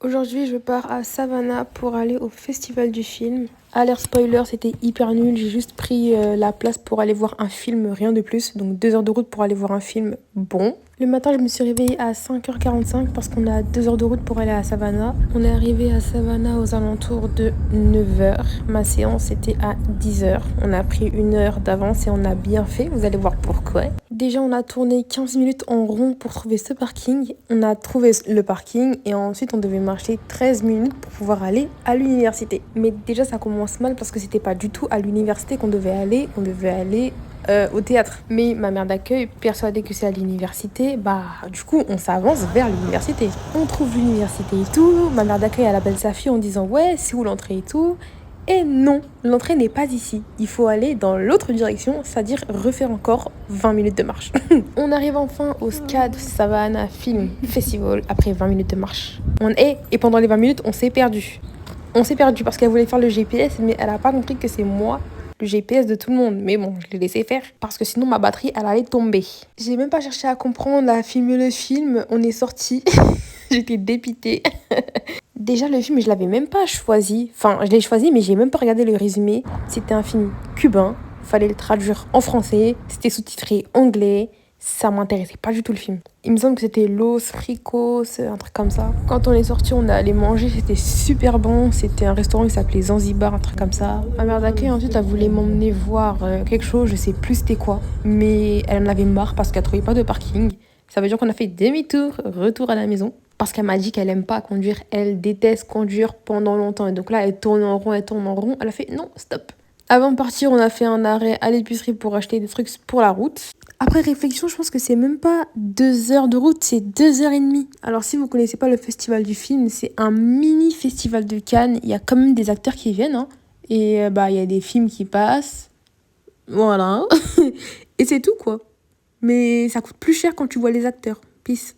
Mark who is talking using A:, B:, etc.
A: Aujourd'hui, je pars à Savannah pour aller au festival du film. Alerte spoiler, c'était hyper nul. J'ai juste pris la place pour aller voir un film, rien de plus. Donc 2 heures de route pour aller voir un film bon. Le matin, je me suis réveillée à 5h45 parce qu'on a 2 heures de route pour aller à Savannah. On est arrivé à Savannah aux alentours de 9h. Ma séance était à 10h. On a pris 1 heure d'avance et on a bien fait. Vous allez voir pourquoi. Déjà, on a tourné 15 minutes en rond pour trouver ce parking. On a trouvé le parking et ensuite on devait marcher 13 minutes pour pouvoir aller à l'université. Mais déjà, ça commence mal parce que c'était pas du tout à l'université qu'on devait aller. On devait aller au théâtre. Mais ma mère d'accueil, persuadée que c'est à l'université, du coup, on s'avance vers l'université. On trouve l'université et tout. Ma mère d'accueil, elle appelle sa fille en disant ouais, c'est où l'entrée et tout. Et non, l'entrée n'est pas ici. Il faut aller dans l'autre direction, c'est-à-dire refaire encore 20 minutes de marche. On arrive enfin au SCAD Savannah Film Festival après 20 minutes de marche. Et pendant les 20 minutes, on s'est perdu. On s'est perdu parce qu'elle voulait faire le GPS, mais elle n'a pas compris que c'est moi le GPS de tout le monde. Mais bon, je l'ai laissé faire parce que sinon ma batterie, elle allait tomber. J'ai même pas cherché à comprendre, à filmer le film. On est sorti. J'étais dépitée. Déjà, le film, je l'avais même pas choisi. Enfin, je l'ai choisi, mais j'ai même pas regardé le résumé. C'était un film cubain. Fallait le traduire en français. C'était sous-titré anglais. Ça m'intéressait pas du tout le film. Il me semble que c'était Los Ricos, un truc comme ça. Quand on est sorti, on est allé manger. C'était super bon. C'était un restaurant qui s'appelait Zanzibar, un truc comme ça. Ma mère d'accueil, ensuite, elle voulait m'emmener voir quelque chose. Je sais plus c'était quoi. Mais elle en avait marre parce qu'elle trouvait pas de parking. Ça veut dire qu'on a fait demi-tour, retour à la maison. Parce qu'elle m'a dit qu'elle aime pas conduire, elle déteste conduire pendant longtemps. Et donc là, elle tourne en rond, elle tourne en rond. Elle a fait non, stop. Avant de partir, on a fait un arrêt à l'épicerie pour acheter des trucs pour la route. Après réflexion, je pense que c'est même pas 2 heures de route, c'est 2 heures et demie. Alors si vous connaissez pas le festival du film, c'est un mini festival de Cannes. Il y a quand même des acteurs qui viennent, hein. Et il y a des films qui passent. Voilà. Et c'est tout, quoi. Mais ça coûte plus cher quand tu vois les acteurs. Peace.